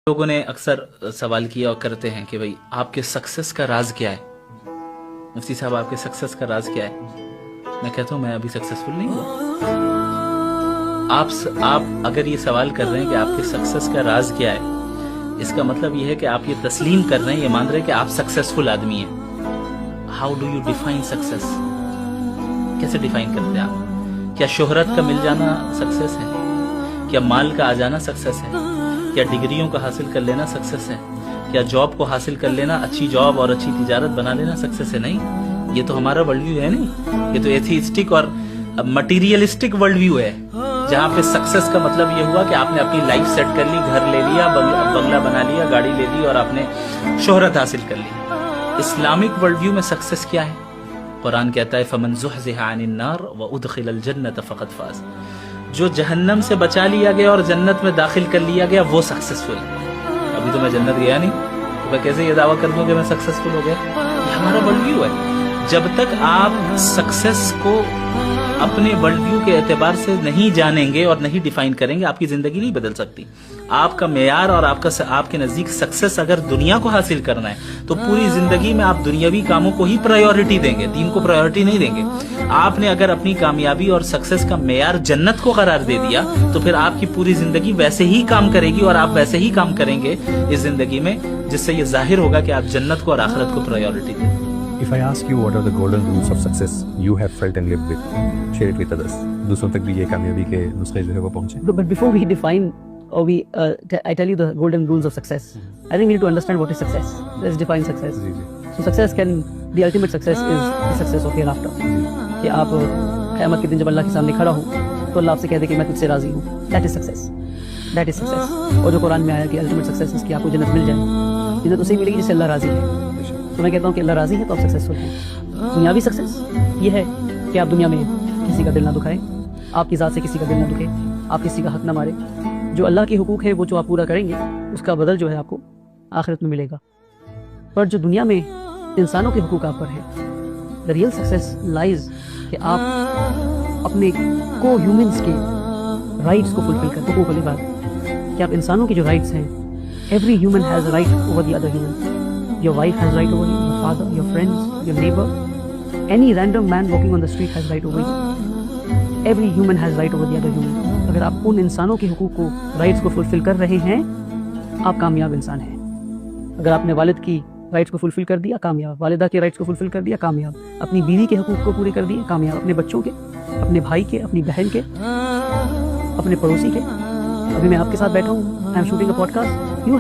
لوگوں نے اکثر سوال کیا اور کرتے ہیں کہ بھئی آپ کے سکسس کا راز کیا ہے؟ مفتی صاحب آپ کے سکسس کا راز کیا ہے؟ میں کہتا ہوں میں ابھی سکسسفل نہیں ہوں۔ آپ اگر یہ سوال کر رہے ہیں کہ آپ کے سکسس کا راز کیا ہے، اس کا مطلب یہ ہے کہ آپ یہ تسلیم کر رہے ہیں، یہ مان رہے ہیں کہ آپ سکسسفل آدمی ہیں۔ How do you define success? کیسے ڈیفائن کرتے ہیں آپ؟ کیا شہرت کا مل جانا سکسس ہے؟ کیا مال کا آ جانا سکسس ہے؟ کیا ڈگریوں کا حاصل کر لینا سکسس ہے؟ کیا جاب کو حاصل کر لینا، اچھی جاب اور اچھی تجارت بنا لینا سکسس ہے؟ نہیں، یہ تو ہمارا ورلڈ ویو ہے نہیں، یہ تو ایتھیسٹک اور مٹیریلسٹک ورلڈ ویو ہے، جہاں پہ سکسس کا مطلب یہ ہوا کہ آپ نے اپنی لائف سیٹ کر لی، گھر لے لیا، بنگلہ بنا لیا، گاڑی لے لی اور آپ نے شہرت حاصل کر لی۔ اسلامک ورلڈ ویو میں سکسس کیا ہے؟ قرآن کہتا ہے فَمَنْ زُحْزِحَ عَنِ النَّارِ وَأُدْخِلَ الْجَنَّةَ فَقَدْ فَازَ، جو جہنم سے بچا لیا گیا اور جنت میں داخل کر لیا گیا وہ سکسسفل ہے۔ ابھی تو میں جنت گیا نہیں، تو میں کیسے یہ دعویٰ کر دوں کہ میں سکسسفل ہو گیا؟ یہ ہمارا ورلڈ ویو ہے۔ جب تک آپ سکسس کو اپنے ورلڈ ویو کے اعتبار سے نہیں جانیں گے اور نہیں ڈیفائن کریں گے، آپ کی زندگی نہیں بدل سکتی۔ آپ کا معیار اور آپ کے نزدیک سکسس اگر دنیا کو حاصل کرنا ہے تو پوری زندگی میں آپ دنیاوی کاموں کو ہی پرائیورٹی دیں گے، دین کو پرائیورٹی نہیں دیں گے۔ آپ نے اگر اپنی کامیابی اور سکسس کا معیار جنت کو قرار دے دیا تو پھر آپ کی پوری زندگی ویسے ہی کام کرے گی اور آپ ویسے ہی کام کریں گے اس زندگی میں، جس سے یہ ظاہر ہوگا کہ آپ جنت کو اور آخرت کو پرائیورٹی دیں۔ If I ask you what are the golden rules of success you have felt and lived with, share it with others. دوسروں تک بھی یہ کامیابی کے نسخے جو ہے وہ پہنچے۔ But before we define or I tell you the golden rules of success, I think we need to understand what is success. Let's define success. So success the ultimate success is the success of hereafter. کہ آپ قیامت کے دن جب اللہ کے سامنے کھڑا ہوں تو اللہ آپ سے کہہ دے کہ میں تجھ سے راضی ہوں۔ That is success. That is success. اور جو قرآن میں آیا کہ ultimate success is کہ آپ کو جنت مل جائے، جنت اسے ملے گی جس سے اللہ راضی ہے۔ تو میں کہتا ہوں کہ اللہ راضی ہے تو آپ سکسیسفل ہیں۔ دنیاوی سکسیس یہ ہے کہ آپ دنیا میں کسی کا دل نہ دکھائیں، آپ کی ذات سے کسی کا دل نہ دکھے، آپ کسی کا حق نہ مارے، جو اللہ کے حقوق ہے وہ جو آپ پورا کریں گے اس کا بدل جو ہے آپ کو آخرت میں ملے گا۔ پر جو دنیا میں انسانوں کے حقوق آپ پر ہے، the real success lies کہ آپ اپنے کو ہیومنس کے رائٹس کو فلفل کریں۔ حقوق والی بات کہ آپ انسانوں کے جو رائٹس ہیں، every human has a right over the other human. Your wife has right over you, your father, your friends, your neighbor, any random man walking on the street has right over you. Every human has right over the other human. اگر آپ ان انسانوں کے حقوق کو، rights کو فلفل کر رہے ہیں، آپ کامیاب انسان ہیں۔ اگر آپ نے والد کی رائٹس کو فلفل کر دیا، کامیاب۔ والدہ کے رائٹس کو فلفل کر دیا، کامیاب۔ اپنی بیوی کے حقوق کو پورے کر دیے، کامیاب۔ اپنے بچوں کے، اپنے بھائی کے، اپنی بہن کے، اپنے پڑوسی کے۔ ابھی میں آپ کے ساتھ بیٹھا ہوں، I am shooting a podcast.